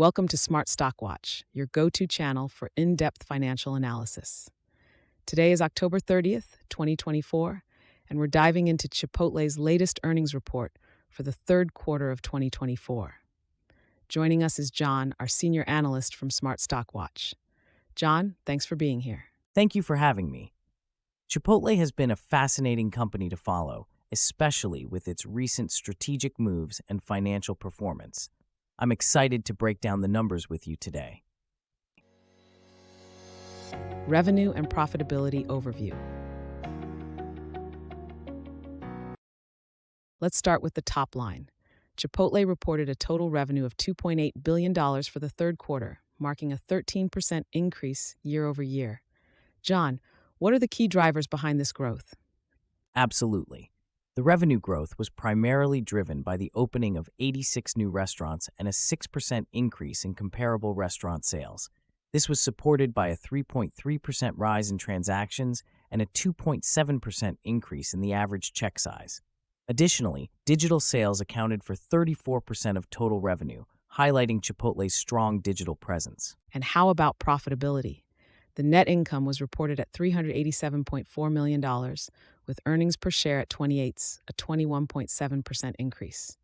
Welcome to Smart Stock Watch, your go-to channel for in-depth financial analysis. Today is October 30th, 2024, and we're diving into Chipotle's latest earnings report for the third quarter of 2024. Joining us is John, our Senior Analyst from Smart Stock Watch. John, thanks for being here. Thank you for having me. Chipotle has been a fascinating company to follow, especially with its recent strategic moves and financial performance. I'm excited to break down the numbers with you today. Revenue and profitability overview. Let's start with the top line. Chipotle reported a total revenue of $2.8 billion for the third quarter, marking a 13% increase year over year. John, what are the key drivers behind this growth? Absolutely. The revenue growth was primarily driven by the opening of 86 new restaurants and a 6% increase in comparable restaurant sales. This was supported by a 3.3% rise in transactions and a 2.7% increase in the average check size. Additionally, digital sales accounted for 34% of total revenue, highlighting Chipotle's strong digital presence. And how about profitability? The net income was reported at $387.4 million, with earnings per share at 28 a 21.7% increase.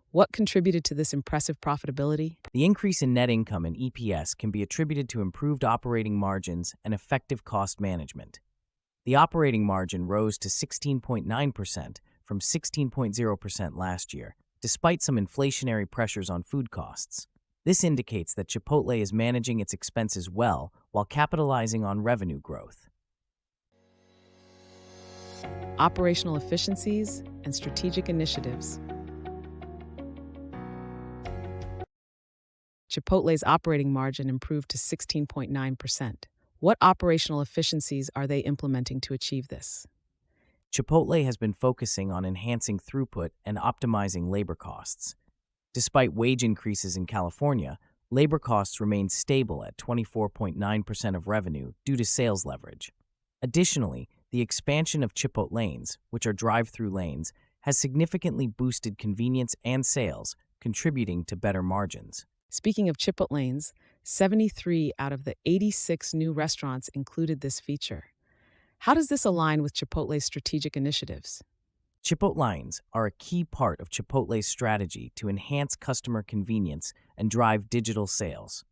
What contributed to this impressive profitability? The increase in net income and EPS can be attributed to improved operating margins and effective cost management. The operating margin rose to 16.9% from 16.0% last year, despite some inflationary pressures on food costs. This indicates that Chipotle is managing its expenses well while capitalizing on revenue growth. Operational efficiencies and strategic initiatives. Chipotle's operating margin improved to 16.9%. What operational efficiencies are they implementing to achieve this? Chipotle has been focusing on enhancing throughput and optimizing labor costs. Despite wage increases in California, labor costs remain stable at 24.9% of revenue due to sales leverage. Additionally, the expansion of Chipotlanes, which are drive-through lanes, has significantly boosted convenience and sales, contributing to better margins. Speaking of Chipotlanes, 73 out of the 86 new restaurants included this feature. How does this align with Chipotle's strategic initiatives? Chipotlanes are a key part of Chipotle's strategy to enhance customer convenience and drive digital sales.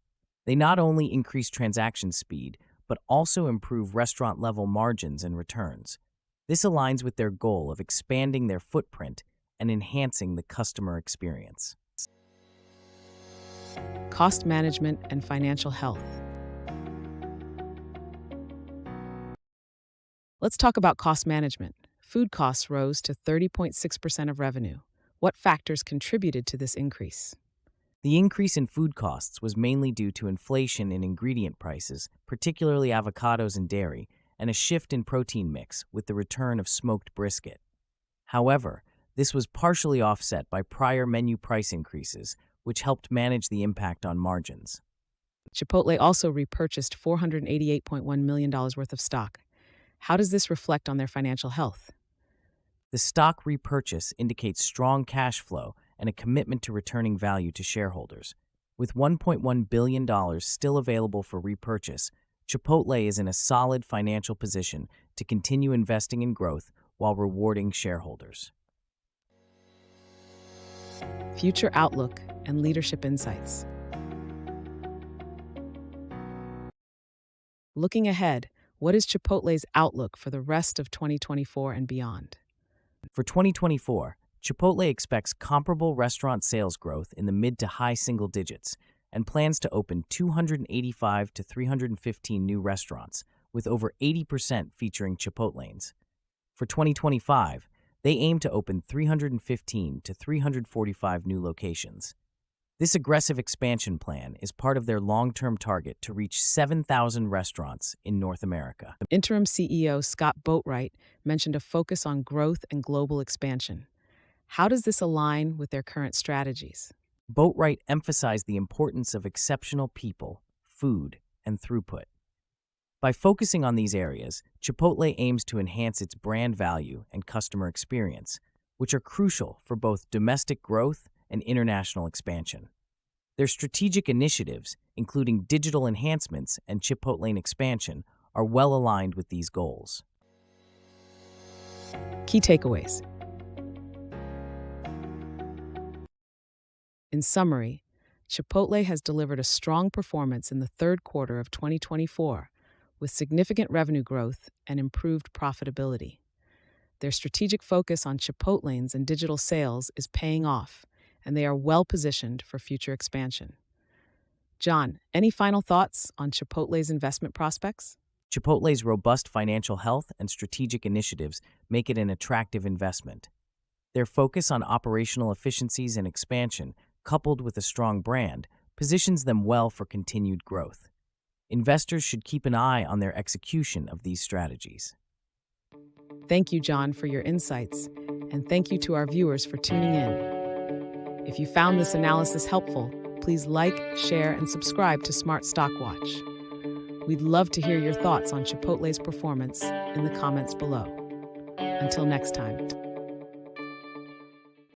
They not only increase transaction speed, but also improve restaurant-level margins and returns. This aligns with their goal of expanding their footprint and enhancing the customer experience. Cost management and financial health. Let's talk about cost management. Food costs rose to 30.6% of revenue. What factors contributed to this increase? The increase in food costs was mainly due to inflation in ingredient prices, particularly avocados and dairy, and a shift in protein mix with the return of smoked brisket. However, this was partially offset by prior menu price increases, which helped manage the impact on margins. Chipotle also repurchased $488.1 million worth of stock. How does this reflect on their financial health? The stock repurchase indicates strong cash flow and a commitment to returning value to shareholders. With $1.1 billion still available for repurchase, Chipotle is in a solid financial position to continue investing in growth while rewarding shareholders. Future outlook and leadership insights. Looking ahead, what is Chipotle's outlook for the rest of 2024 and beyond? For 2024, Chipotle expects comparable restaurant sales growth in the mid to high single digits and plans to open 285 to 315 new restaurants, with over 80% featuring Chipotlanes. For 2025, they aim to open 315 to 345 new locations. This aggressive expansion plan is part of their long-term target to reach 7,000 restaurants in North America. Interim CEO Scott Boatwright mentioned a focus on growth and global expansion. How does this align with their current strategies? Boatwright emphasized the importance of exceptional people, food, and throughput. By focusing on these areas, Chipotle aims to enhance its brand value and customer experience, which are crucial for both domestic growth and international expansion. Their strategic initiatives, including digital enhancements and Chipotle expansion, are well aligned with these goals. Key takeaways. In summary, Chipotle has delivered a strong performance in the third quarter of 2024, with significant revenue growth and improved profitability. Their strategic focus on Chipotlanes and digital sales is paying off, and they are well positioned for future expansion. John, any final thoughts on Chipotle's investment prospects? Chipotle's robust financial health and strategic initiatives make it an attractive investment. Their focus on operational efficiencies and expansion, coupled with a strong brand, positions them well for continued growth. Investors should keep an eye on their execution of these strategies. Thank you, John, for your insights, and thank you to our viewers for tuning in. If you found this analysis helpful, please like, share, and subscribe to Smart Stock Watch. We'd love to hear your thoughts on Chipotle's performance in the comments below. Until next time.